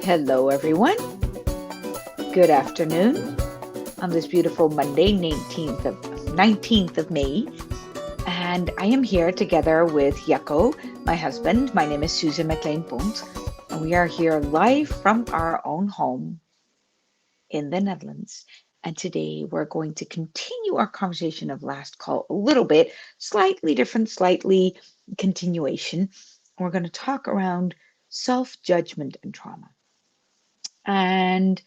Hello, everyone. Good afternoon on this beautiful Monday, 19th of May. And I am here together with Jakko, my husband. My name is Suze and and we are here live from our own home in the Netherlands. And today we're going to continue our conversation of last call a little bit, slightly different, slightly continuation. We're going to talk around self-judgment and trauma. And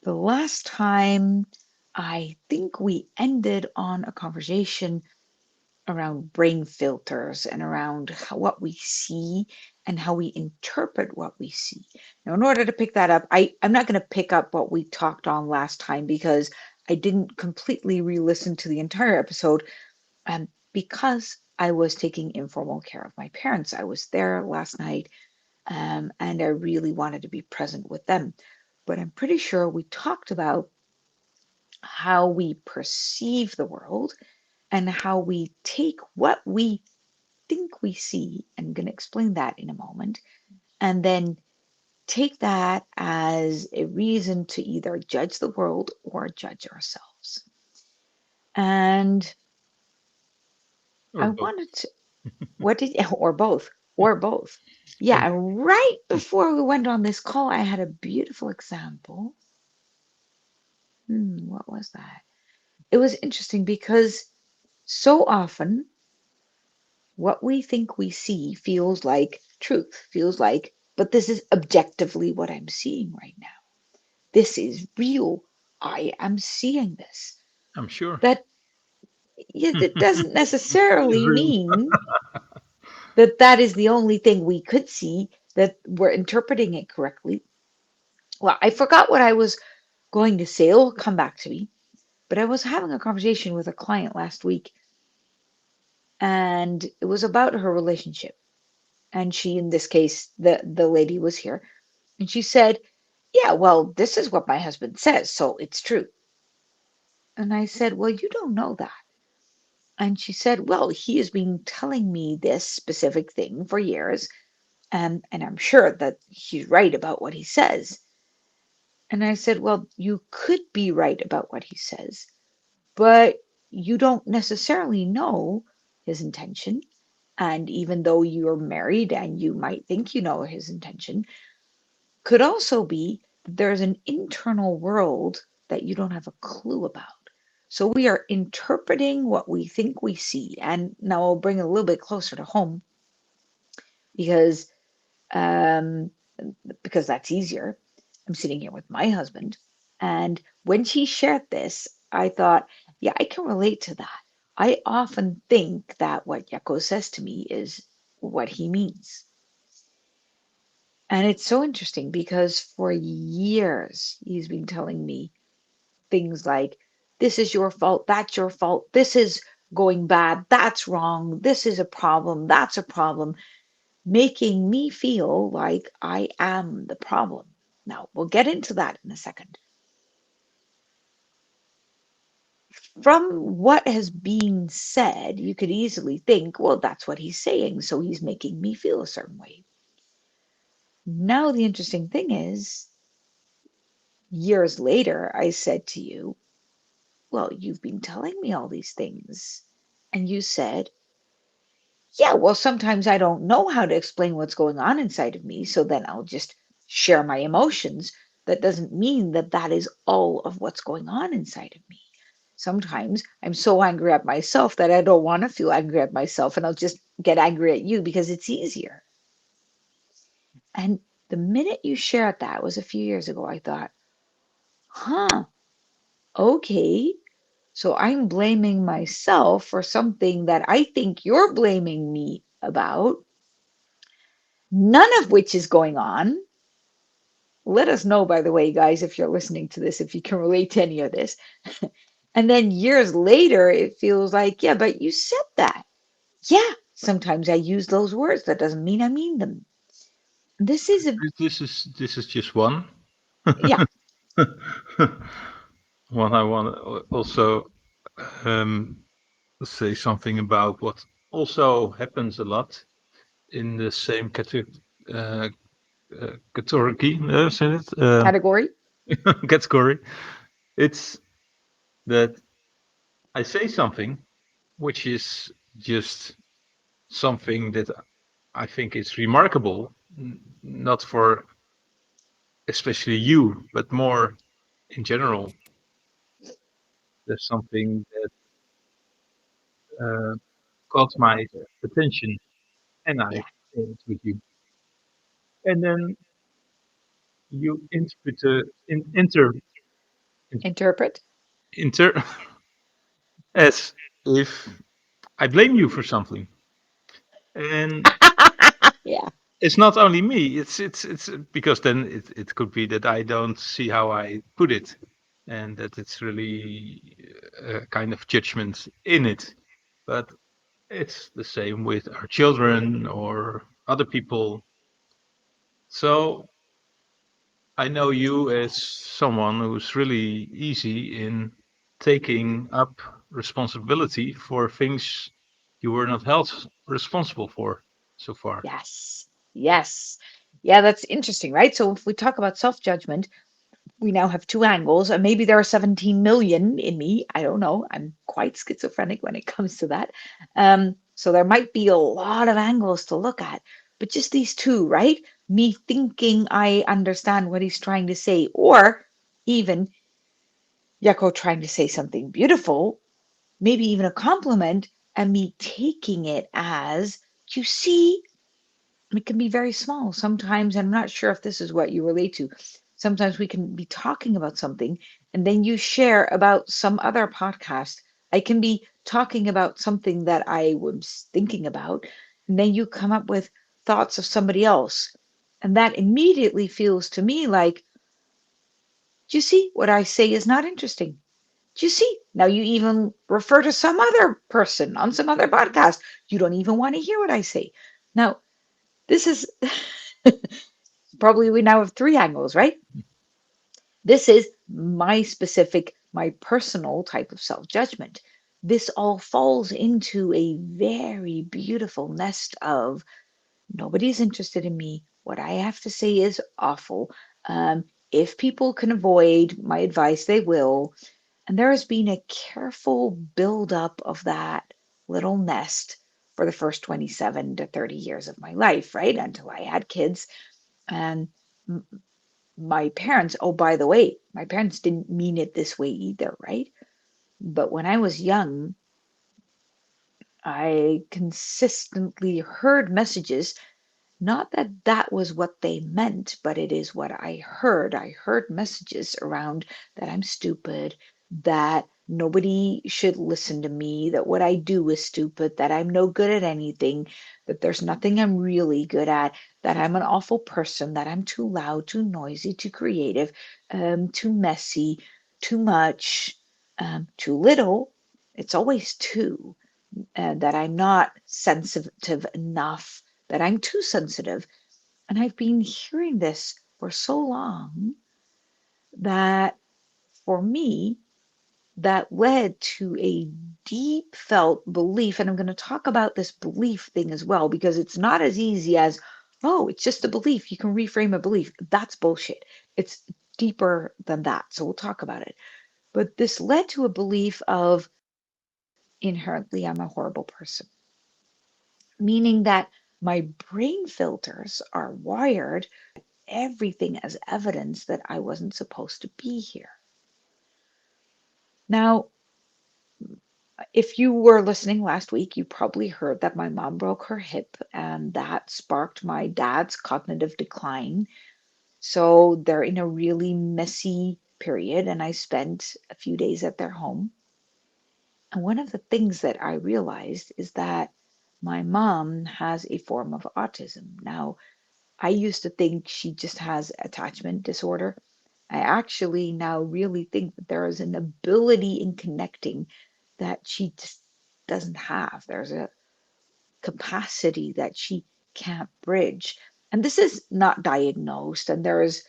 the last time, I think we ended on a conversation around brain filters and around what we see and how we interpret what we see. Now, in order to pick that up, I'm not going to pick up what we talked on last time because I didn't completely re-listen to the entire episode because I was taking informal care of my parents. I was there last night and I really wanted to be present with them. But I'm pretty sure we talked about how we perceive the world and how we take what we think we see. I'm going to explain that in a moment. And then take that as a reason to either judge the world or judge ourselves. And I Or both. wanted to, or both, or both. Yeah, Or and right before we went on this call, I had a beautiful example. What was that? It was interesting because so often what we think we see feels like truth, feels like, but this is objectively what I'm seeing right now. This is real. I am seeing this. I'm sure. That it doesn't It is necessarily real. mean that that is the only thing we could see, that we're interpreting it correctly. Well, I forgot what I was going to say. It'll come back to me. But I was having a conversation with a client last week, and it was about her relationship. And she, in this case, the lady was here, and she said, "Yeah, well, this is what my husband says, so it's true." And I said, "Well, you don't know that." And she said, "Well, he has been telling me this specific thing for years, and I'm sure that he's right about what he says." And I said, "Well, you could be right about what he says, but you don't necessarily know his intention. And even though you're married and you might think you know his intention, could also be that there's an internal world that you don't have a clue about. So we are interpreting what we think we see." And now I'll bring it a little bit closer to home because um, because that's easier. I'm sitting here with my husband, and when she shared this, I thought, yeah, I can relate to that. I often think that what Jakko says to me is what he means. And it's so interesting because for years he's been telling me things like, this is your fault, that's your fault, this is going bad, that's wrong, this is a problem, that's a problem, making me feel like I am the problem. Now, we'll get into that in a second. From what has been said, you could easily think, well, that's what he's saying, so he's making me feel a certain way. Now, the interesting thing is, years later, I said to you, well, you've been telling me all these things. And you said, yeah, well, sometimes I don't know how to explain what's going on inside of me, so then I'll just share my emotions. That doesn't mean that that is all of what's going on inside of me. Sometimes I'm so angry at myself that I don't want to feel angry at myself, and I'll just get angry at you because it's easier. And the minute you shared that, was a few years ago, I thought, huh, okay. So I'm blaming myself for something that I think you're blaming me about, none of which is going on. Let us know, by the way, guys, if you're listening to this, if you can relate to any of this. And then years later, it feels like, yeah, but you said that. Yeah, sometimes I use those words. That doesn't mean I mean them. This is a, This is just one. yeah, Well, I want to also um, say something about what also happens a lot in the same uh, category. Say it? Category? Category. It's that I say something which is just something that I think is remarkable, not for especially you, but more in general. There's something that uh, caught my attention, and I Yeah. shared it with you. And then you interpret in, in, Interpret? inter as if I blame you for something, and Yeah. it's not only me. It's because then it could be that I don't see how I put it, and that it's really a kind of judgment in it. But it's the same with our children or other people. So I know you as someone who's really easy in taking up responsibility for things you were not held responsible for so far. Yes. Yes. Yeah, that's interesting, right? So if we talk about self-judgment, we now have two angles, and maybe there are 17 million in me. I don't know. I'm quite schizophrenic when it comes to that. So there might be a lot of angles to look at, but just these two, right? Me thinking I understand what he's trying to say, or even Yakko trying to say something beautiful, maybe even a compliment, and me taking it as, you see, it can be very small sometimes. I'm not sure if this is what you relate to. Sometimes we can be talking about something and then you share about some other podcast. I can be talking about something that I was thinking about, and then you come up with thoughts of somebody else. And that immediately feels to me like, do you see what I say is not interesting? Do you see? Now you even refer to some other person on some other podcast. You don't even want to hear what I say. Now, this is probably we now have three angles, right? This is my specific, my personal type of self judgment. This all falls into a very beautiful nest of nobody's interested in me. What I have to say is awful. If people can avoid my advice, they will. And there has been a careful buildup of that little nest for the first 27 to 30 years of my life, right? Until I had kids. And my parents, oh, by the way, my parents didn't mean it this way either, right? But when I was young, I consistently heard messages. Not that that was what they meant, but it is what I heard. I heard messages around that I'm stupid, that nobody should listen to me, that what I do is stupid, that I'm no good at anything, that there's nothing I'm really good at, that I'm an awful person, that I'm too loud, too noisy, too creative, too messy, too much, too little. It's always too that I'm not sensitive enough, that I'm too sensitive. And I've been hearing this for so long that for me, that led to a deep felt belief. And I'm going to talk about this belief thing as well, because it's not as easy as, oh, it's just a belief. You can reframe a belief. That's bullshit. It's deeper than that. So we'll talk about it. But this led to a belief of inherently, I'm a horrible person, meaning that my brain filters are wired everything as evidence that I wasn't supposed to be here. Now, if you were listening last week, you probably heard that my mom broke her hip and that sparked my dad's cognitive decline. So they're in a really messy period, and I spent a few days at their home. And one of the things that I realized is that my mom has a form of autism. Now, I used to think she just has attachment disorder. I actually now really think that there is an ability in connecting that she just doesn't have. There's a capacity that she can't bridge. And this is not diagnosed, and there is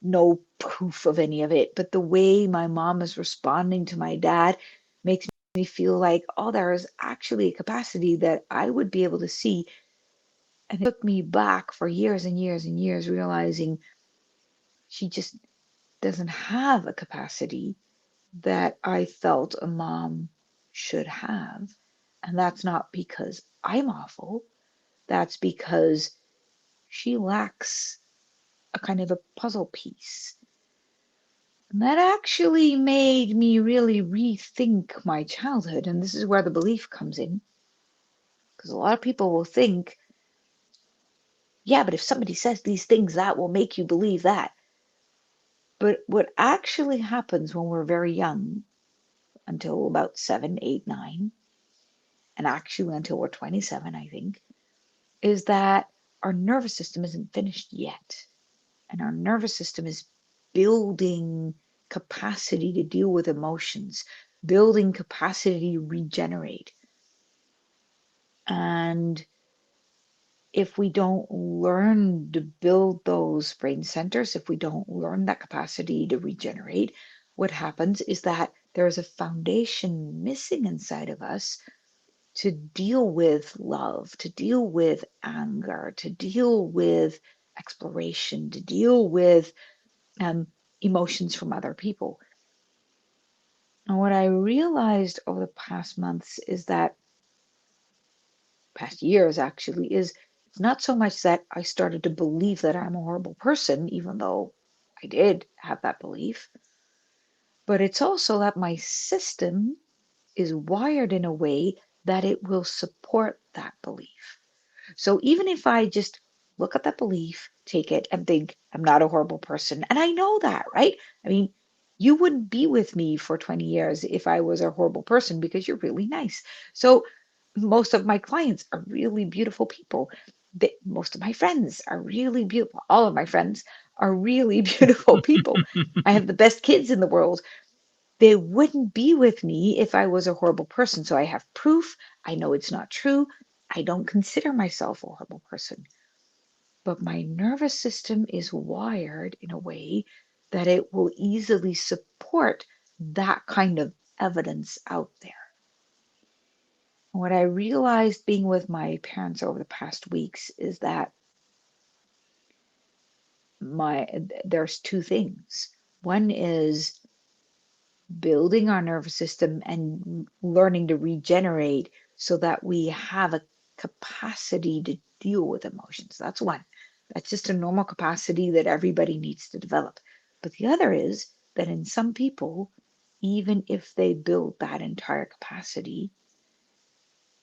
no proof of any of it, but the way my mom is responding to my dad makes me feel like, oh, there is actually a capacity that I would be able to see. And it took me back for years and years and years, realizing she just doesn't have a capacity that I felt a mom should have. And that's not because I'm awful, that's because she lacks a kind of a puzzle piece. And that actually made me really rethink my childhood. And this is where the belief comes in. Because a lot of people will think, yeah, but if somebody says these things, that will make you believe that. But what actually happens when we're very young, until about 7, 8, 9, and actually until we're 27, I think, is that our nervous system isn't finished yet. And our nervous system is building capacity to deal with emotions, building capacity to regenerate. And if we don't learn to build those brain centers, if we don't learn that capacity to regenerate, what happens is that there is a foundation missing inside of us to deal with love, to deal with anger, to deal with exploration, to deal with um, emotions from other people. And what I realized over the past months is that, past years actually, is it's not so much that I started to believe that I'm a horrible person, even though I did have that belief, but it's also that my system is wired in a way that it will support that belief. So even if I just look at that belief, take it, and think I'm not a horrible person, and I know that, right? I mean, you wouldn't be with me for 20 years if I was a horrible person because you're really nice. So most of my clients are really beautiful people. Most of my friends are really beautiful. All of my friends are really beautiful people. I have the best kids in the world. They wouldn't be with me if I was a horrible person. So I have proof. I know it's not true. I don't consider myself a horrible person. But my nervous system is wired in a way that it will easily support that kind of evidence out there. What I realized being with my parents over the past weeks is that my there's two things. One is building our nervous system and learning to regenerate so that we have a capacity to deal with emotions. That's one. That's just a normal capacity that everybody needs to develop. But the other is that in some people, even if they build that entire capacity,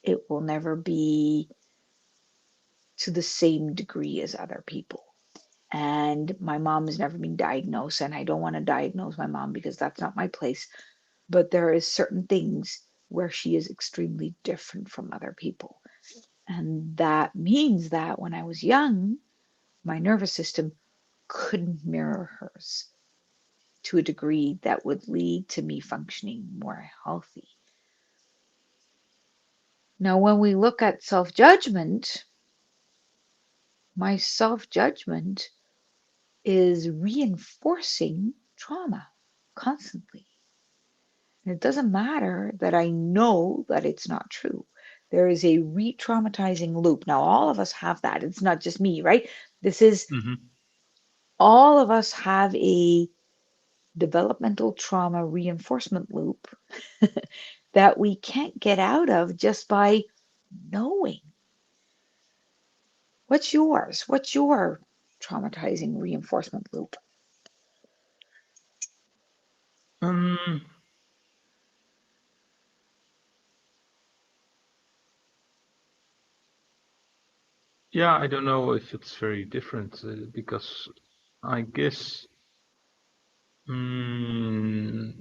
it will never be to the same degree as other people. And my mom has never been diagnosed, and I don't want to diagnose my mom because that's not my place. But there is certain things where she is extremely different from other people. And that means that when I was young, my nervous system couldn't mirror hers to a degree that would lead to me functioning more healthy. Now, when we look at self judgment, my self judgment is reinforcing trauma constantly. And it doesn't matter that I know that it's not true. There is a re traumatizing loop. Now, all of us have that. It's not just me, right? This is Hmm. all of us have a developmental trauma reinforcement loop that we can't get out of just by knowing. What's yours? What's your traumatizing reinforcement loop? Um, yeah, I don't know if it's very different because I guess mm,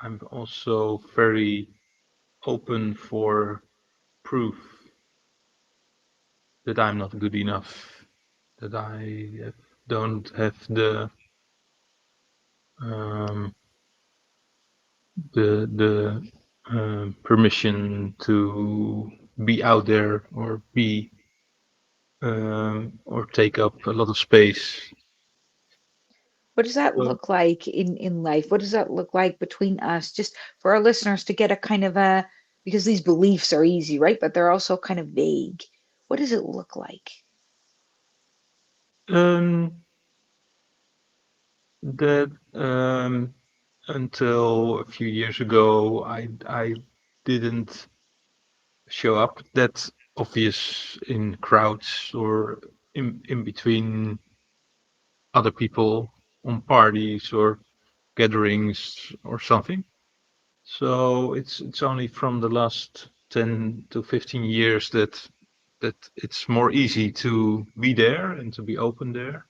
I'm also very open for proof that I'm not good enough, that don't have um, the permission to be out there or be or take up a lot of space. What does that So, look like in life? What does that look like between us? Just for our listeners to get a kind of a, because these beliefs are easy, right? But they're also kind of vague. What does it look like? um, that until a few years ago, I didn't show up that obvious in crowds or in between other people on parties or gatherings or something. So it's only from the last 10 to 15 years that it's more easy to be there and to be open there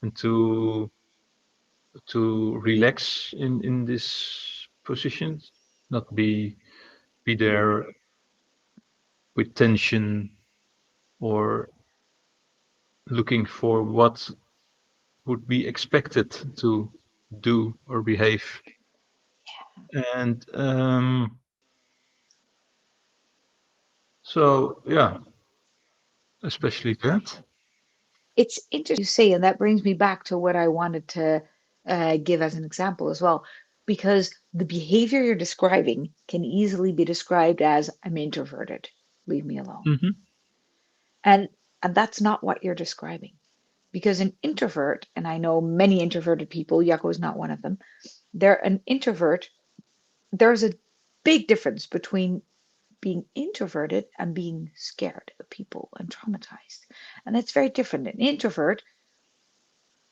and to relax in this position, not be there with tension or looking for what would be expected to do or behave. And so, yeah, especially that. It's interesting you say, and that brings me back to what I wanted to give as an example as well, because the behavior you're describing can easily be described as I'm introverted, leave me alone. Hmm. And and that's not what you're describing. Because an introvert, and I know many introverted people, Yakko is not one of them, they're an introvert. There's a big difference between being introverted and being scared of people and traumatized. And it's very different. An introvert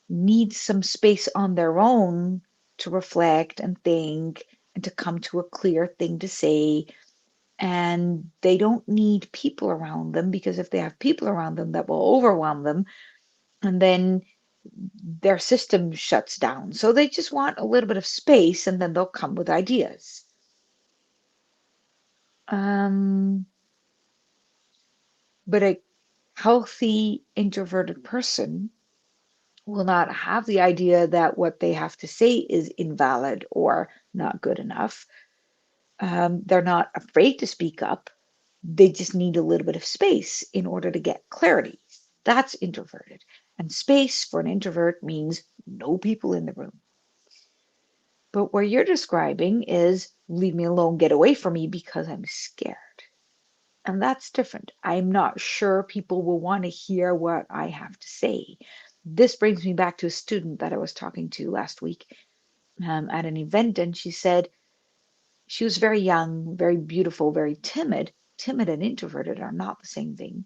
needs some space on their own to reflect and think and to come to a clear thing to say. And they don't need people around them, because if they have people around them, that will overwhelm them. And then their system shuts down. So they just want a little bit of space, and then they'll come with ideas. Um, but a healthy introverted person will not have the idea that what they have to say is invalid or not good enough. They're not afraid to speak up. They just need a little bit of space in order to get clarity. That's introverted. And space for an introvert means no people in the room. But what you're describing is leave me alone, get away from me because I'm scared. And that's different. I'm not sure people will want to hear what I have to say. This brings me back to a student that I was talking to last week at an event, and she said she was very young, very beautiful, very timid. Timid and introverted are not the same thing.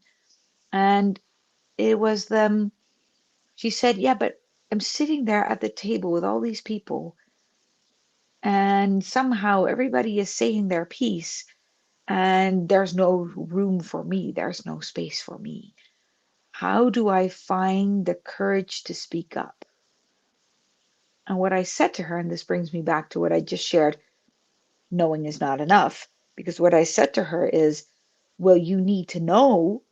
And it was them. She said, "Yeah, but I'm sitting there at the table with all these people, and somehow everybody is saying their piece, and there's no room for me. There's no space for me. How do I find the courage to speak up?" And what I said to her, and this brings me back to what I just shared, knowing is not enough, because what I said to her is, well, you need to know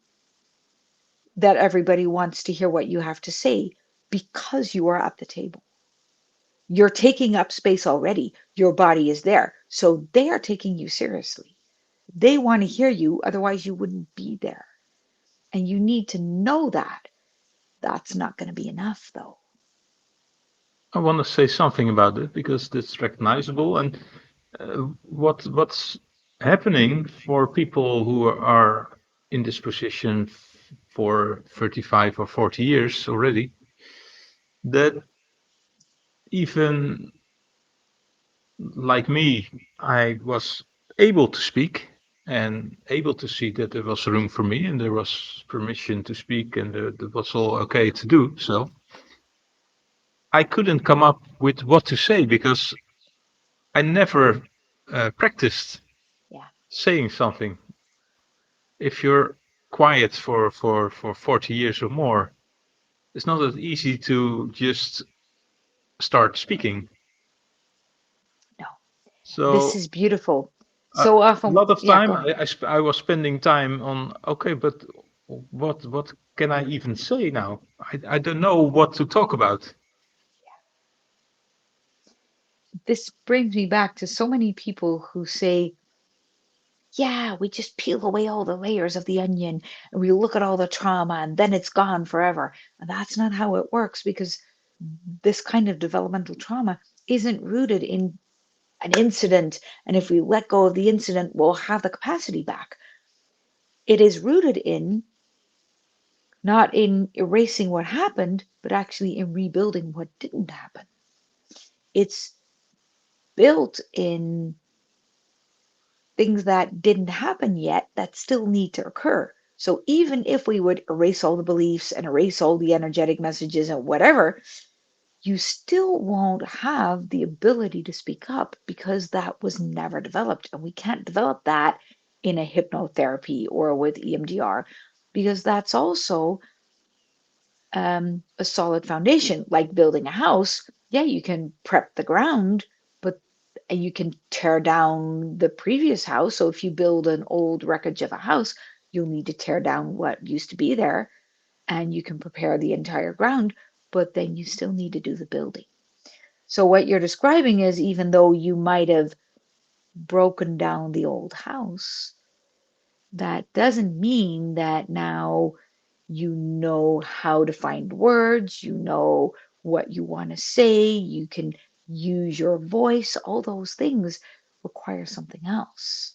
that everybody wants to hear what you have to say because you are at the table. You're taking up space already. Your body is there. So they are taking you seriously. They want to hear you, otherwise, you wouldn't be there. And you need to know that. That's not going to be enough, though. I want to say something about it because it's recognizable. And what's happening for people who are in this position for 35 or 40 years already, that even like me, I was able to speak and able to see that there was room for me and there was permission to speak and there was all okay to do so. I couldn't come up with what to say because I never practiced Yeah, saying something. If you're quiet for 40 years or more, it's not that easy to just start speaking. no, this So is beautiful. a So lot often, of yeah, time go ahead. I was spending time on okay, but what can I even say now? I don't know what to talk about. This brings me back to so many people who say, yeah, we just peel away all the layers of the onion and we look at all the trauma and then it's gone forever. And that's not how it works, because this kind of developmental trauma isn't rooted in an incident, and if we let go of the incident, we'll have the capacity back. It is rooted in not in erasing what happened, but actually in rebuilding what didn't happen. It's built in things that didn't happen yet that still need to occur. So even if we would erase all the beliefs and erase all the energetic messages and whatever, you still won't have the ability to speak up because that was never developed. And we can't develop that in a hypnotherapy or with EMDR because that's also a solid foundation, like building a house. Yeah, you can prep the ground, but and you can tear down the previous house. So if you build an old wreckage of a house, you'll need to tear down what used to be there and you can prepare the entire ground, but then you still need to do the building. So what you're describing is even though you might have broken down the old house, that doesn't mean that now you know how to find words, you know what you want to say, you can use your voice. All those things require something else.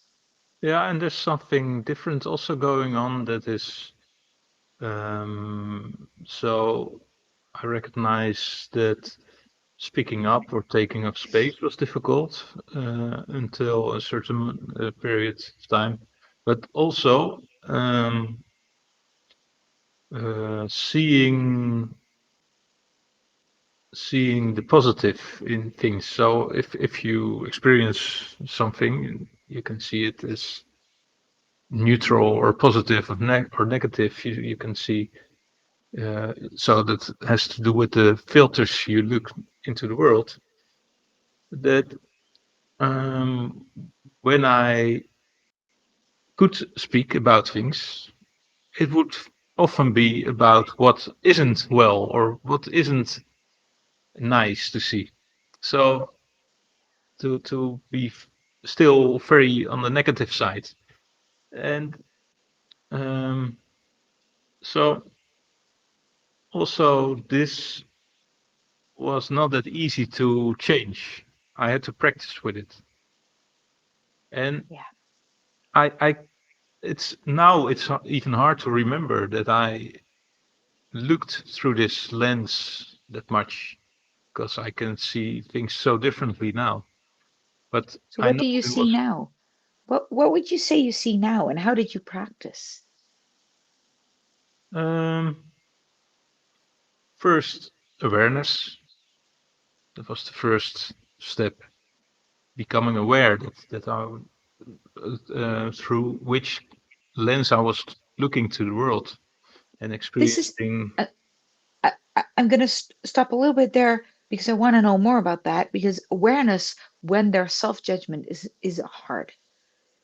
Yeah, and there's something different also going on that is so I recognize that speaking up or taking up space was difficult until a certain period of time, but also seeing the positive in things. So if you experience something, you can see it as neutral or positive or negative. You can see. So that has to do with the filters you look into the world. That um, when I could speak about things, it would often be about what isn't well or what isn't nice to see. So to be still very on the negative side, and um, so also this was not that easy to change. I had to practice with it, and Yeah. I it's now it's even hard to remember that I looked through this lens that much because I can see things so differently now. But So I what know do you it see was now? What would you say you see now and how did you practice? um, first awareness. That was the first step, becoming aware that I through which lens I was looking to the world and This is experiencing. uh, I'm going to stop a little bit there because I want to know more about that because awareness when there's self-judgment is hard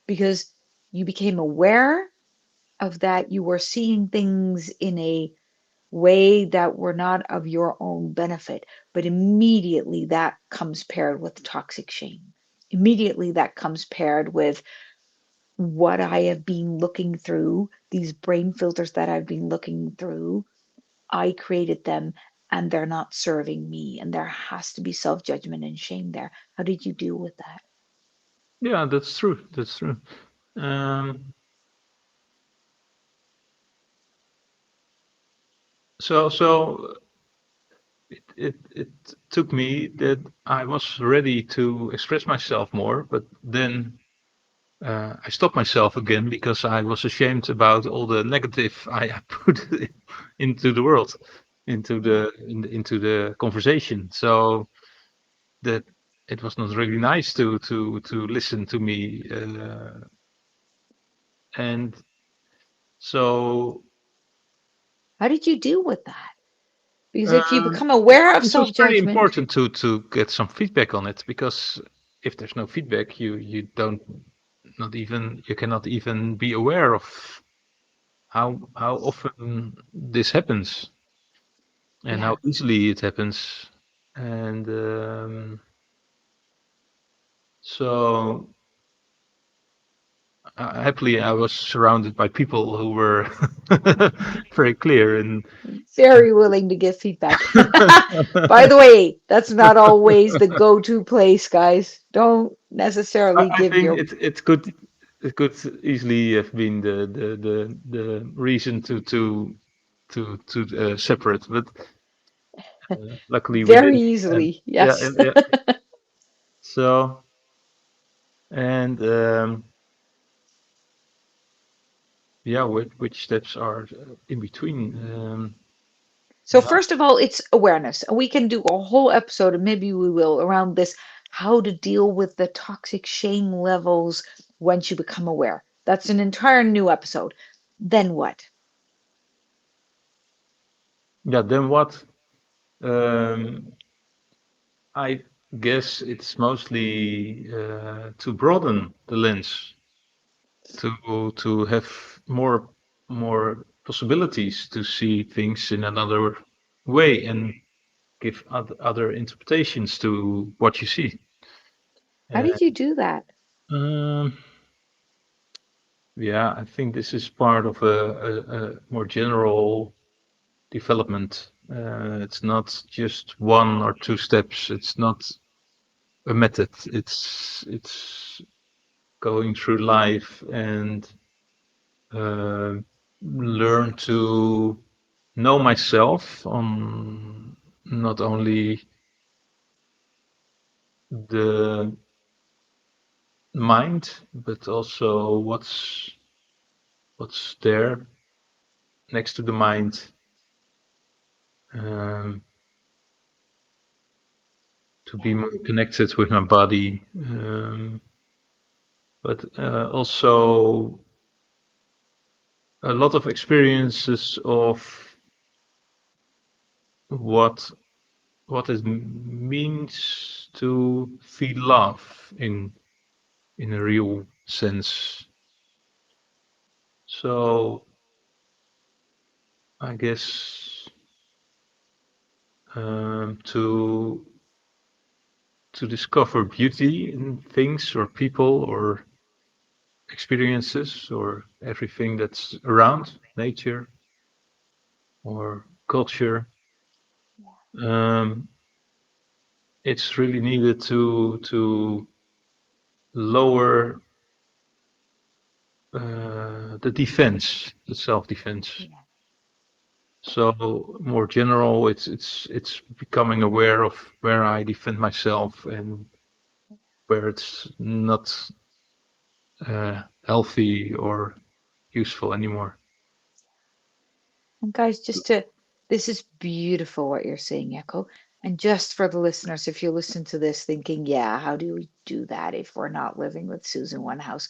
because you became aware of that you were seeing things in a way that were not of your own benefit, but immediately that comes paired with toxic shame. Immediately that comes paired with what I have been looking through, these brain filters that I've been looking through. I created them and they're not serving me. And there has to be self judgment and shame there. How did you deal with that? Yeah, that's true. That's true. Um, so it took me that I was ready to express myself more, but then I stopped myself again because I was ashamed about all the negative I put into the world, Yeah. into the conversation. So that it was not really nice to listen to me, and so How did you deal with that? Because if you um, become aware of it was self very judgment, important to get some feedback on it because if there's no feedback, you don't not even you cannot even be aware of how often this happens and yeah. how easily it happens. And so happily I was surrounded by people who were very clear and Very willing to give feedback. By the way, that's not always the go-to place, guys. Don't necessarily I give think your it could easily have been the reason to separate, but luckily we very didn't. And easily. yeah, Yes. yeah. So and yeah, which steps are in between? So Yeah, first of all, it's awareness. We can do a whole episode, and maybe we will, around this, how to deal with the toxic shame levels once you become aware. That's an entire new episode. Then what? yeah. Then what? Um, I guess it's mostly to broaden the lens, to have more possibilities to see things in another way and give other interpretations to what you see. How Uh, did you do that? um, yeah, I think this is part of a more general development. It's not just one or two steps. It's not a method. It's going through life and uh, learn to know myself on not only the mind, but also what's there next to the mind, um, to be Yeah, more connected with my body, but also a lot of experiences of what what it means to feel love in a real sense. So I guess to discover beauty in things or people or experiences or everything that's around nature or culture. Um, it's really needed to lower the defense, the self-defense. yeah. So more general, it's becoming aware of where I defend myself and where it's not healthy or useful anymore. And guys, this is beautiful what you're saying, Echo. And just for the listeners, if you listen to this thinking, yeah, how do we do that if we're not living with Susan one house?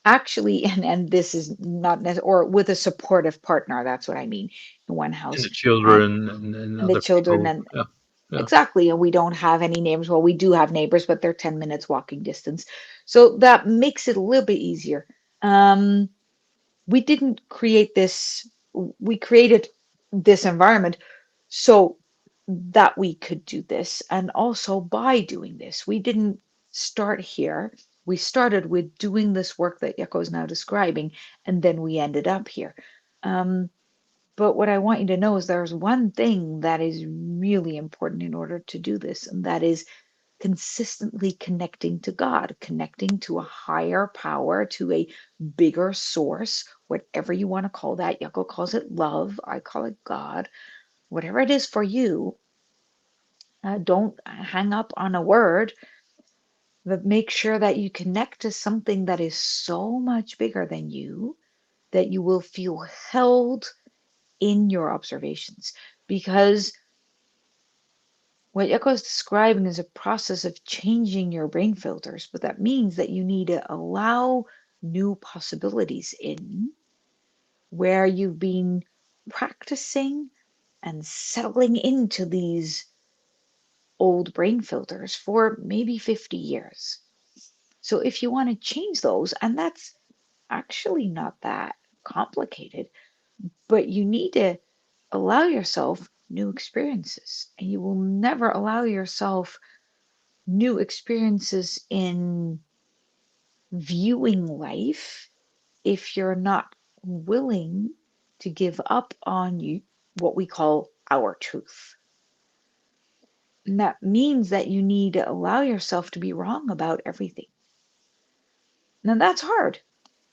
Actually, and this is not necessarily, or with a supportive partner, that's what I mean, in one And house. the And, children and and the other children, people. and Yeah, yeah. exactly, and we don't have any neighbors. Well, we do have neighbors, but they're 10 minutes walking distance. So that makes it a little bit easier. Um, we didn't create this, we created this environment so that we could do this. And also by doing this, we didn't start here. We started with doing this work that Yako is now describing, and then we ended up here. Um, but what I want you to know is there's one thing that is really important in order to do this, and that is consistently connecting to God, connecting to a higher power, to a bigger source, whatever you want to call that. Yako calls it love. I call it God. Whatever it is for you, don't hang up on a word, but make sure that you connect to something that is so much bigger than you that you will feel held in your observations. Because what Yoko is describing is a process of changing your brain filters, but that means that you need to allow new possibilities in where you've been practicing and settling into these old brain filters for maybe 50 years. So if you want to change those, and that's actually not that complicated, but you need to allow yourself new experiences, and you will never allow yourself new experiences in viewing life if you're not willing to give up on you what we call our truth. And that means that you need to allow yourself to be wrong about everything. Now that's hard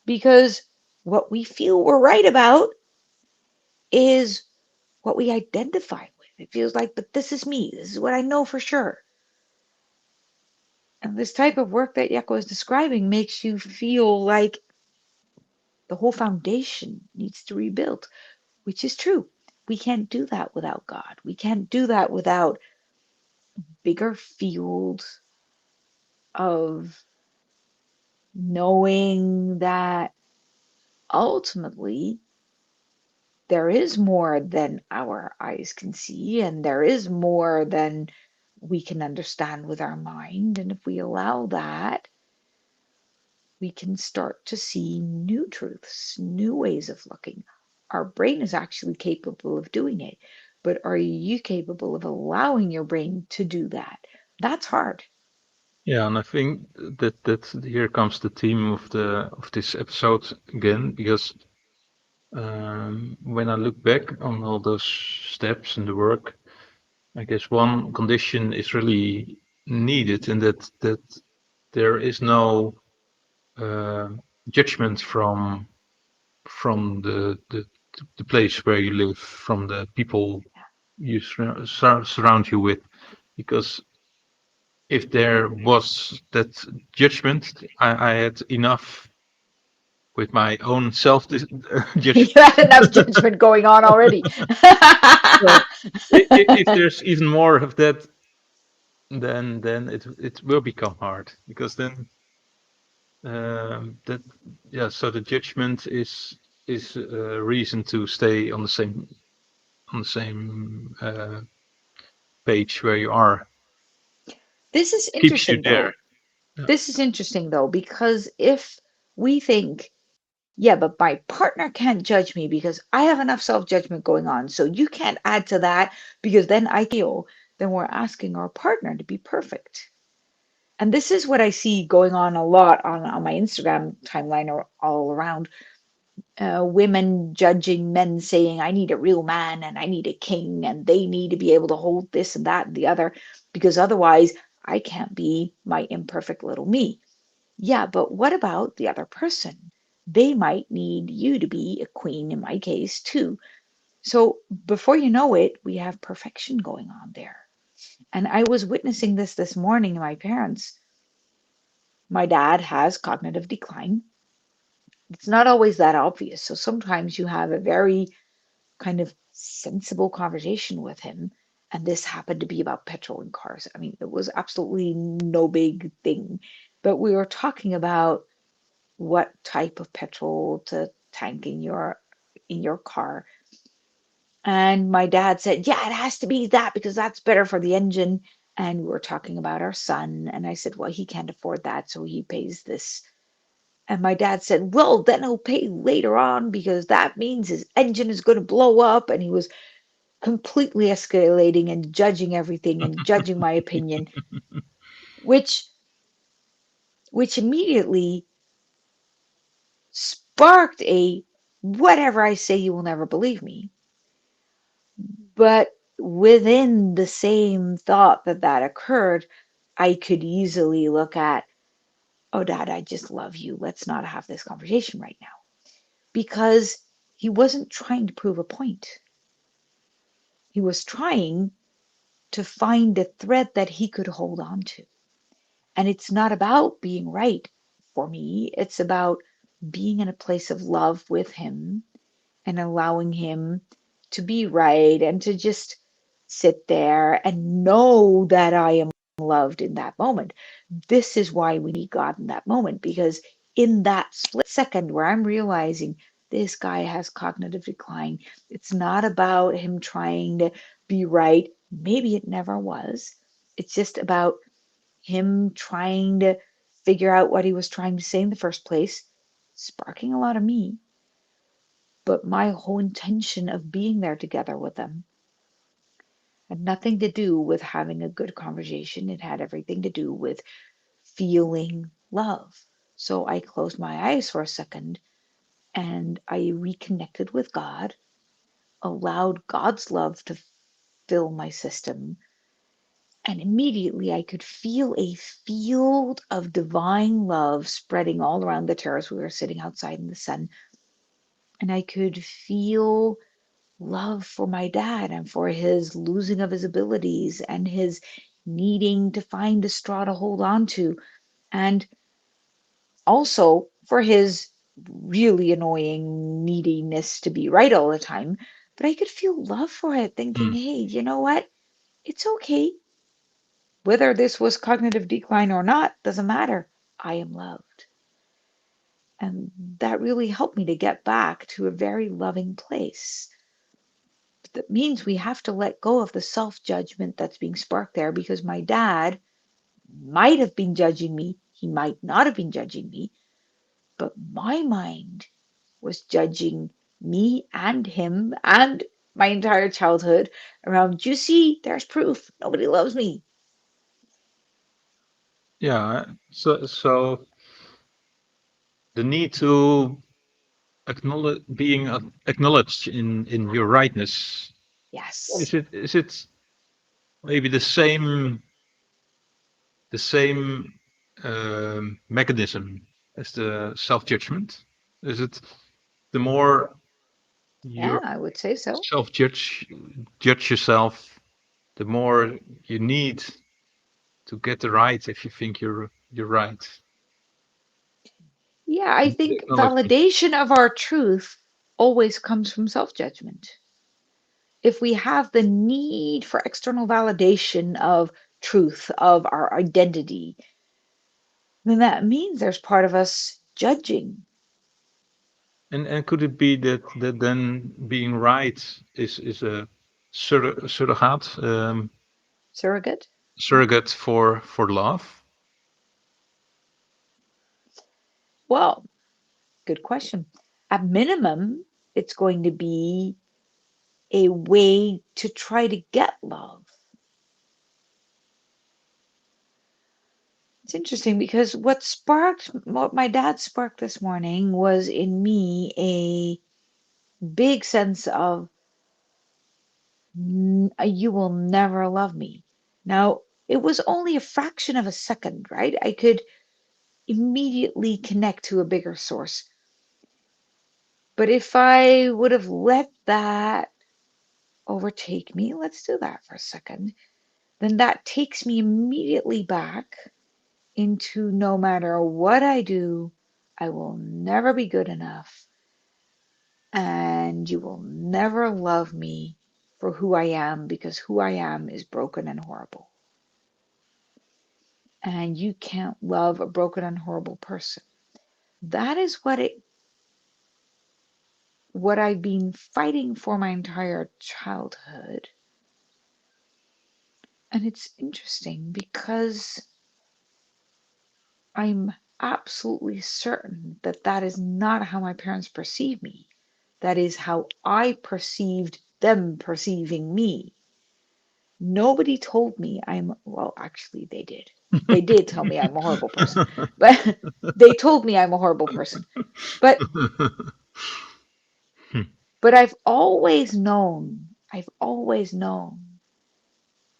because what we feel we're right about is what we identify with. It feels like, but this is me. This is what I know for sure. And this type of work that Jakko is describing makes you feel like the whole foundation needs to rebuild, which is true. We can't do that without God. We can't do that without bigger fields of knowing that ultimately there is more than our eyes can see, and there is more than we can understand with our mind. And if we allow that, we can start to see new truths, new ways of looking. Our brain is actually capable of doing it, but are you capable of allowing your brain to do that? That's hard. Yeah, and I think that here comes the theme of this episode again, because when I look back on all those steps in the work, I guess one condition is really needed, and that there is no uh, judgment from the place where you live, from the people you surround you with, because if there was that judgment, I had enough with my own self You judgment. had enough judgment going on already. So if there's even more of that, then it will become hard, because then that yeah. So the judgment is a reason to stay on the same page where you are. This is Keeps you interesting, there. though. Yeah. This is interesting, though, because if we think, yeah, but my partner can't judge me because I have enough self judgment going on. So you can't add to that because then I feel, then we're asking our partner to be perfect. And this is what I see going on a lot on my Instagram timeline or all around, women judging men saying, I need a real man and I need a king and they need to be able to hold this and that and the other because otherwise I can't be my imperfect little me. Yeah, but what about the other person? They might need you to be a queen in my case too. So before you know it, we have perfection going on there. And I was witnessing this morning. My parents, my dad has cognitive decline. It's not always that obvious. So sometimes you have a very kind of sensible conversation with him. And this happened to be about petrol and cars. I mean, it was absolutely no big thing. But we were talking about what type of petrol to tank in your car. And my dad said, "Yeah, it has to be that because that's better for the engine." And we were talking about our son, and I said, "Well, he can't afford that, so he pays this." And my dad said, "Well, then he'll pay later on because that means his engine is going to blow up." And he was completely escalating and judging everything and judging my opinion, which immediately sparked a whatever I say, you will never believe me. But within the same thought that occurred, I could easily look at, oh, Dad, I just love you. Let's not have this conversation right now. Because he wasn't trying to prove a point. He was trying to find a thread that he could hold on to. And it's not about being right for me, it's about being in a place of love with him and allowing him to be right and to just sit there and know that I am loved in that moment. This is why we need God in that moment, because in that split second where I'm realizing this guy has cognitive decline, it's not about him trying to be right. Maybe it never was. It's just about him trying to figure out what he was trying to say in the first place, sparking a lot of me, but my whole intention of being there together with them had nothing to do with having a good conversation. It had everything to do with feeling love. So I closed my eyes for a second and I reconnected with God, allowed God's love to fill my system, and immediately I could feel a field of divine love spreading all around the terrace. We were sitting outside in the sun, and I could feel love for my dad and for his losing of his abilities and his needing to find a straw to hold on to, and also for his really annoying neediness to be right all the time. But I could feel love for it, thinking, Mm. hey, you know what? It's okay. Whether this was cognitive decline or not, doesn't matter. I am loved. And that really helped me to get back to a very loving place. That means we have to let go of the self judgment that's being sparked there, because my dad might have been judging me. He might not have been judging me, but my mind was judging me and him and my entire childhood around, you see, there's proof. Nobody loves me. Yeah. So the need to acknowledge being acknowledged in your rightness, Yes. is it maybe the same mechanism as the self judgment? Is it the more Yeah, you I would say so. self judge yourself, the more you need to get the right if you think you're right. Yeah, I You need think acknowledgement. validation of our truth always comes from self judgment. If we have the need for external validation of truth, of our identity, then that means there's part of us judging. And could it be that then being right is a surrogate Surrogate? Yeah. surrogate for love? Well, good question. At minimum, it's going to be a way to try to get love. It's interesting because what my dad sparked this morning was in me a big sense of, You will never love me." Now, it was only a fraction of a second, right? I could immediately connect to a bigger source. But if I would have let that overtake me, let's do that for a second, then that takes me immediately back into, no matter what I do, I will never be good enough, and you will never love me for who I am, because who I am is broken and horrible. And you can't love a broken and horrible person. That is what I've been fighting for my entire childhood. And it's interesting because I'm absolutely certain that that is not how my parents perceive me. That is how I perceived them perceiving me. Nobody told me well, actually, they did. They did tell me I'm a horrible person, but they told me I'm a horrible person. But I've always known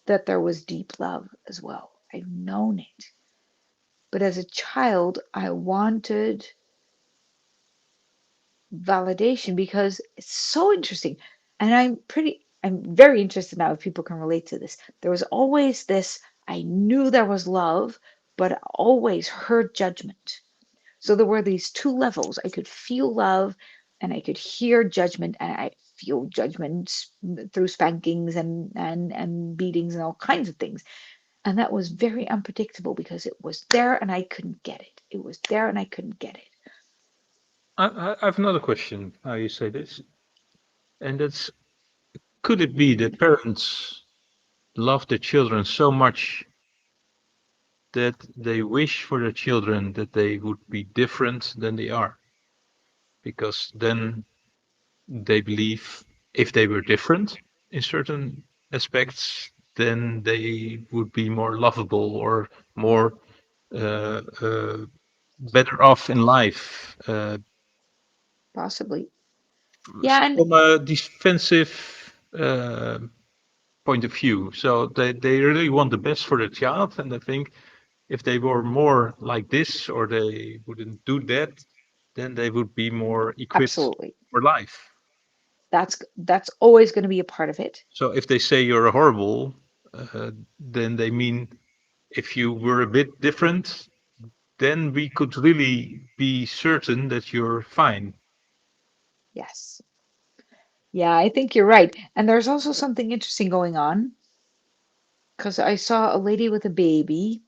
that there was deep love as well. I've known it. But as a child, I wanted validation because it's so interesting. And I'm very interested now if people can relate to this. There was always this, I knew there was love, but I always heard judgment. So there were these two levels. I could feel love and I could hear judgment, and I feel judgment through spankings and beatings and all kinds of things. And that was very unpredictable because it was there and I couldn't get it. It was there and I couldn't get it. I have another question. How you say this? And that's, could it be that parents love their children so much that they wish for their children that they would be different than they are? Because then they believe if they were different in certain aspects, then they would be more lovable or more uh, uh, better off in life. Possibly. Yeah, and from a defensive point of view. So they really want the best for the child, and I think if they were more like this or they wouldn't do that, then they would be more equipped absolutely. for life. That's always going to be a part of it. So if they say you're horrible, then they mean if you were a bit different, then we could really be certain that you're fine. Yes. Yeah, I think you're right. And there's also something interesting going on because I saw a lady with a baby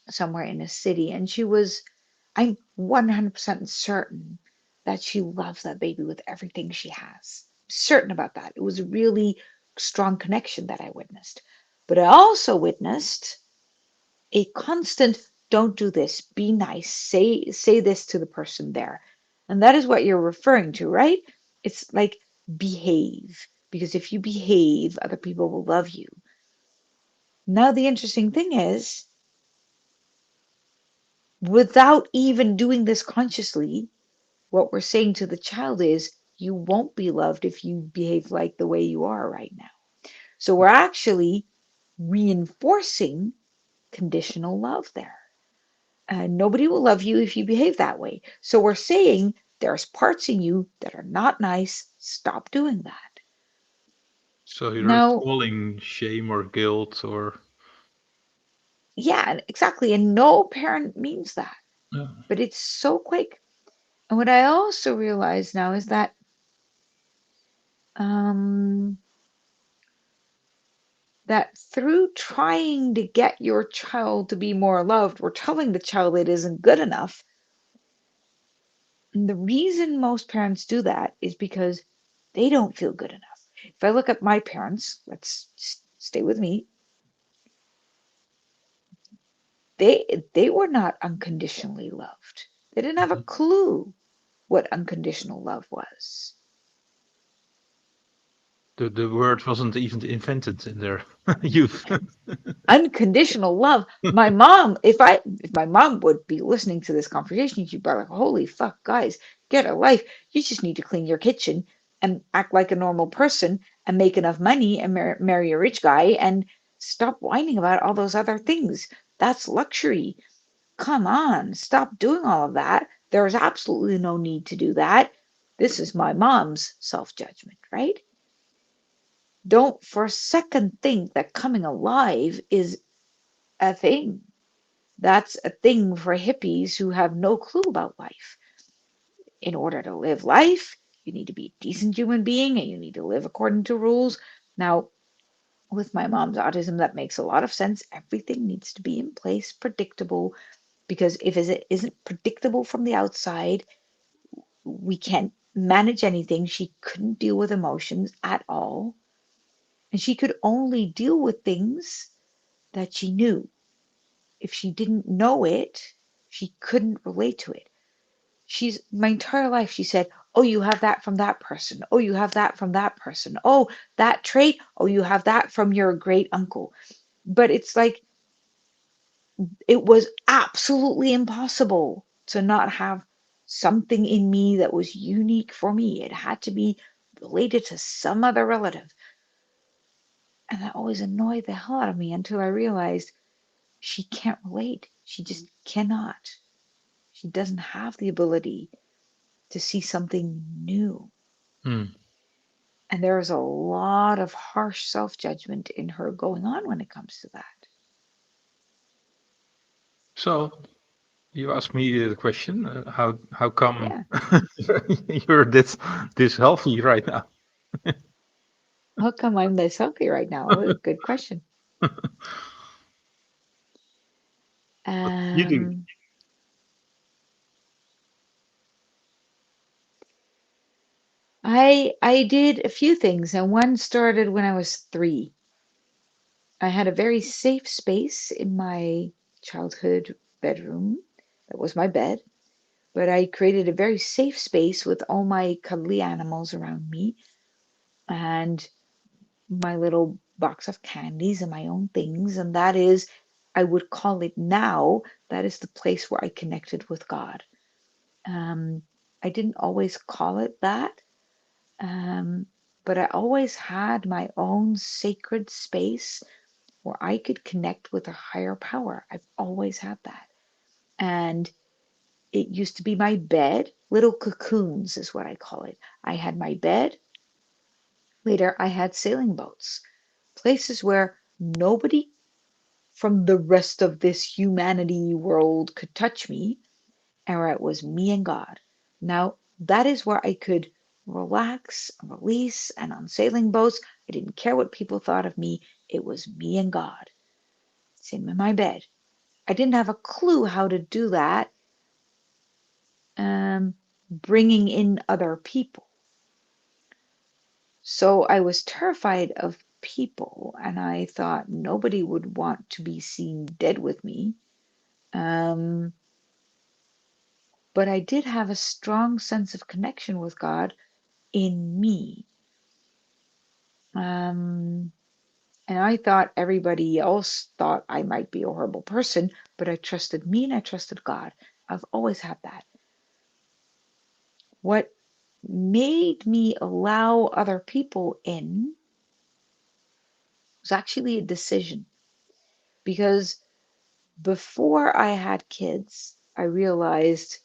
somewhere in a city, and I'm 100% certain that she loves that baby with everything she has. Certain about that. It was a really strong connection that I witnessed. But I also witnessed a constant don't do this, be nice, say this to the person there. And that is what you're referring to, right? It's like behave, because if you behave, other people will love you. Now the interesting thing is, without even doing this consciously, what we're saying to the child is you won't be loved if you behave like the way you are right now. So we're actually reinforcing conditional love there. And nobody will love you if you behave that way. So we're saying there's parts in you that are not nice. Stop doing that. So you're Now, calling shame or guilt or yeah, exactly. And no parent means that, uh, but it's so quick. And what I also realize now is that um, through trying to get your child to be more loved, we're telling the child it isn't good enough. And the reason most parents do that is because they don't feel good enough. If I look at my parents, let's stay with me, they were not unconditionally loved. They didn't have a clue what unconditional love was. the word wasn't even invented in their youth. Unconditional love. If my mom would be listening to this conversation, she'd be like, "Holy fuck, guys, get a life. You just need to clean your kitchen and act like a normal person and make enough money and marry a rich guy and stop whining about all those other things. That's luxury. Come on, stop doing all of that. There's absolutely no need to do that." This is my mom's self-judgment, right? Don't for a second think that coming alive is a thing. That's a thing for hippies who have no clue about life. In order to live life, you need to be a decent human being and you need to live according to rules. Now, with my mom's autism, that makes a lot of sense. Everything needs to be in place, predictable, because if it isn't predictable from the outside, we can't manage anything. She couldn't deal with emotions at all. And she could only deal with things that she knew. If she didn't know it, she couldn't relate to it. She's my entire life, she said, "Oh, you have that from that person. Oh, you have that from that person. Oh, that trait. Oh, you have that from your great uncle." But it's like it was absolutely impossible to not have something in me that was unique for me. It had to be related to some other relative. And that always annoyed the hell out of me until I realized she can't relate. She just cannot. She doesn't have the ability to see something new. Hmm. And there is a lot of harsh self judgment in her going on when it comes to that. So you asked me the question, how come Yeah. you're this healthy right now? How come I'm this healthy right now? Oh, good question. What you do? Um, I did a few things, and one started when I was 3. I had a very safe space in my childhood bedroom. That was my bed, but I created a very safe space with all my cuddly animals around me and my little box of candies and my own things. And that is, I would call it now, that is the place where I connected with God. Um, I didn't always call it that, um, but I always had my own sacred space where I could connect with a higher power. I've always had that. And it used to be my bed, little cocoons is what I call it. I had my bed. Later, I had sailing boats, places where nobody from the rest of this humanity world could touch me, and where it was me and God. Now, that is where I could relax, release, and on sailing boats, I didn't care what people thought of me. It was me and God. Same in my bed. I didn't have a clue how to do that, um, bringing in other people. So I was terrified of people, and I thought nobody would want to be seen dead with me. Um, but I did have a strong sense of connection with God in me. Um, and I thought everybody else thought I might be a horrible person, but I trusted me and I trusted God. I've always had that. What made me allow other people in was actually a decision because before I had kids, I realized,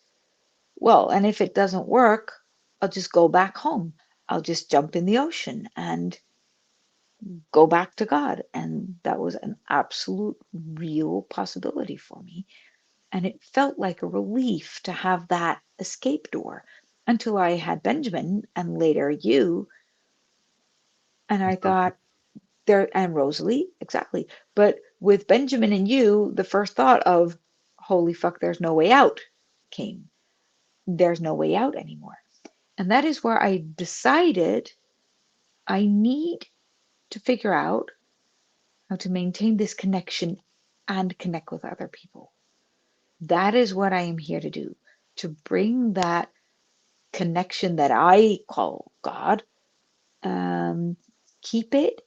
well, and if it doesn't work, I'll just go back home. I'll just jump in the ocean and go back to God. And that was an absolute real possibility for me. And it felt like a relief to have that escape door until I had Benjamin and later you. And I thought, there, and Rosalie, exactly. But with Benjamin and you, the first thought of, holy fuck, there's no way out came. There's no way out anymore. And that is where I decided I need to figure out how to maintain this connection and connect with other people. That is what I am here to do, to bring that connection that I call God, um, keep it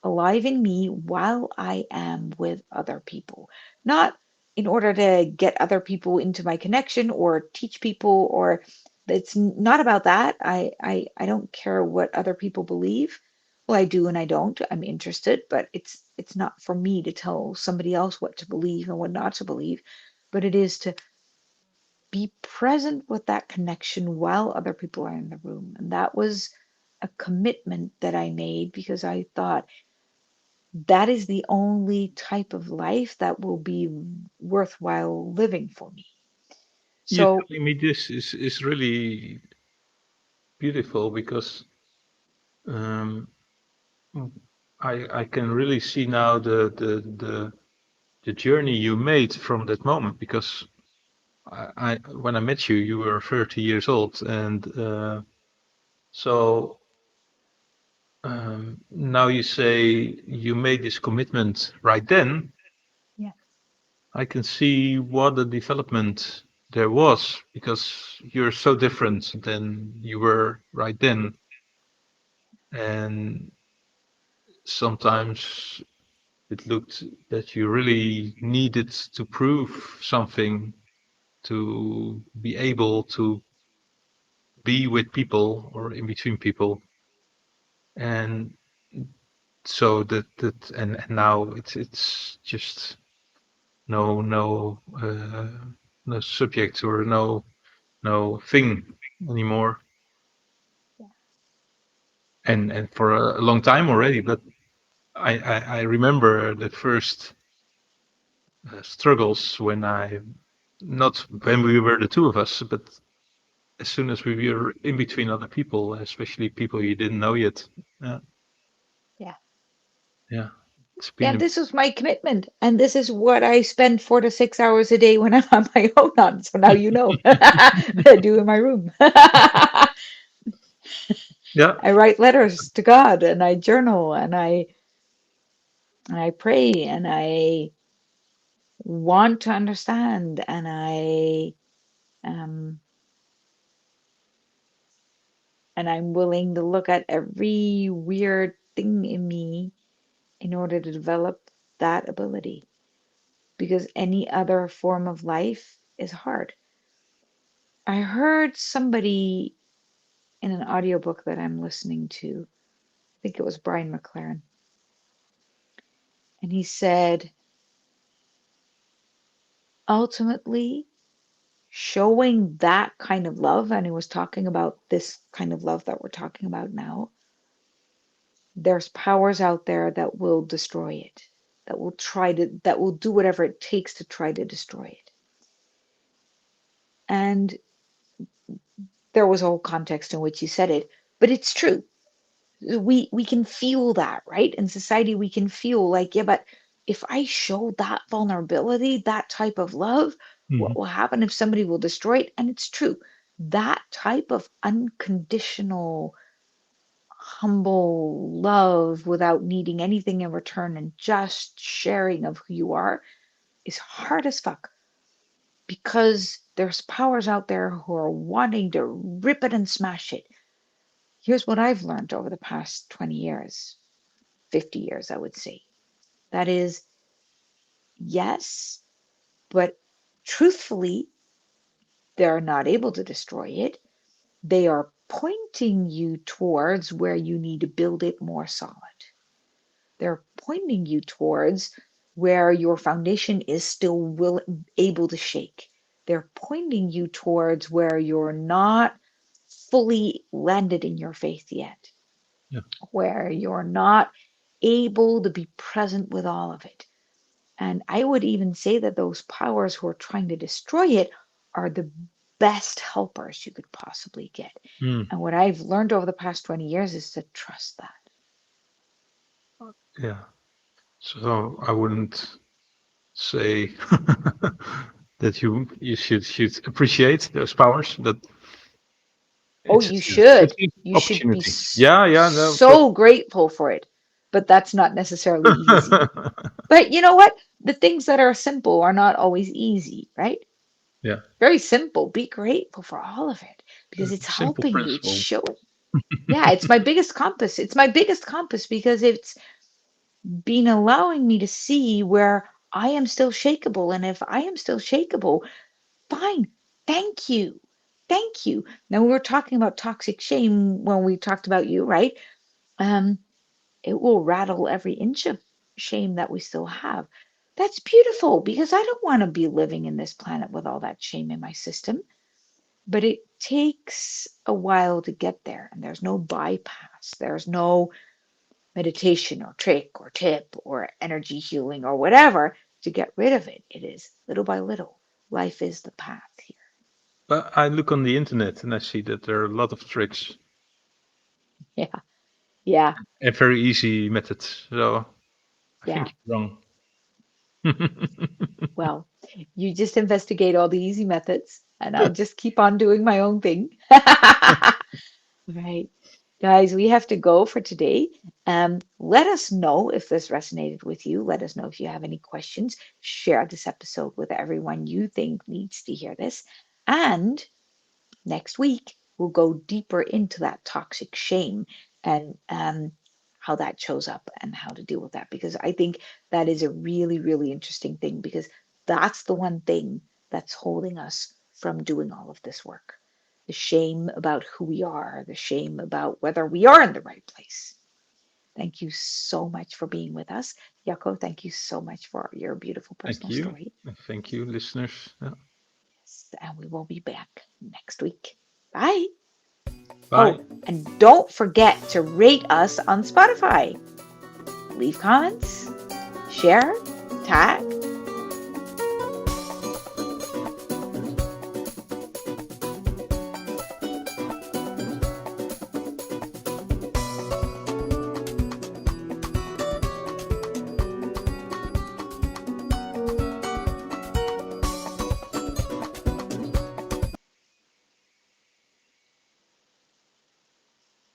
alive in me while I am with other people. Not in order to get other people into my connection or teach people, or it's not about that. I don't care what other people believe. Well, I do and I don't. I'm interested, but it's not for me to tell somebody else what to believe and what not to believe. But it is to be present with that connection while other people are in the room. And that was a commitment that I made because I thought that is the only type of life that will be worthwhile living for me. You So, telling me this is really beautiful because um, I can really see now the journey you made from that moment because I when I met you, you were 30 years old, and so now you say you made this commitment right then. yeah, I can see what the development there was because you're so different than you were right then, and sometimes it looked that you really needed to prove something to be able to be with people or in between people, and so and now it's just no subject or no thing anymore, yeah, and for a long time already. But I remember the first struggles when I not when we were the two of us, but as soon as we were in between other people, especially people you didn't know yet. Yeah, yeah. yeah. It's Yeah, been a this was my commitment. And this is what I spend 4 to 6 hours a day when I'm on my own on. So now you know what I do in my room. I yeah. write letters to God and I journal and I pray and I want to understand and um I'm willing to look at every weird thing in me in order to develop that ability because any other form of life is hard. I heard somebody in an audiobook that I'm listening to, I think it was Brian McLaren, and he said, ultimately, showing that kind of love, and he was talking about this kind of love that we're talking about now, there's powers out there that will destroy it, that will do whatever it takes to try to destroy it. And there was a whole context in which he said it, but it's true. We can feel that, right? In society, we can feel like, yeah, but if I show that vulnerability, that type of love, what Mhm. will happen if somebody will destroy it? And it's true. That type of unconditional, humble love without needing anything in return and just sharing of who you are is hard as fuck, because there's powers out there who are wanting to rip it and smash it. Here's what I've learned over the past 20 years, 50 years, I would say. That is, yes, but truthfully, they're not able to destroy it. They are pointing you towards where you need to build it more solid. They're pointing you towards where your foundation is still able to shake. They're pointing you towards where you're not fully landed in your faith yet, Yeah. where you're not able to be present with all of it. And I would even say that those powers who are trying to destroy it are the best helpers you could possibly get. Mm. And what I've learned over the past 20 years is to trust that. Yeah. So I wouldn't say that you should appreciate those powers. That Oh, it's you it's should. an You should be opportunity. Yeah, yeah, no, but so grateful for it. But that's not necessarily easy. But you know what? The things that are simple are not always easy, right? yeah, Very simple. Be grateful for all of it because it's simple helping you. It's principle. showing. Yeah, it's my biggest compass. It's my biggest compass because it's been allowing me to see where I am still shakable. And if I am still shakable, fine. Thank you. Thank you. Now, we were talking about toxic shame when we talked about you, right? Um, it will rattle every inch of shame that we still have. That's beautiful because I don't want to be living in this planet with all that shame in my system. But it takes a while to get there, and there's no bypass. There's no meditation or trick or tip or energy healing or whatever to get rid of it. It is little by little. Life is the path here. But I look on the internet and I see that there are a lot of tricks Yeah, yeah, and very easy methods. So I yeah. think you're wrong. Well, you just investigate all the easy methods, and I'll Good. just keep on doing my own thing. Right. Guys, we have to go for today. Let us know if this resonated with you. Let us know if you have any questions. Share this episode with everyone you think needs to hear this. And next week, we'll go deeper into that toxic shame and how that shows up and how to deal with that. Because I think that is a really, really interesting thing because that's the one thing that's holding us from doing all of this work. The shame about who we are, the shame about whether we are in the right place. Thank you so much for being with us. Jakko, thank you so much for your beautiful Thank personal you. story. Thank you, listeners. Yeah. Yes, and we will be back next week. Bye. Bye. Oh, and don't forget to rate us on Spotify. Leave comments, share, tag,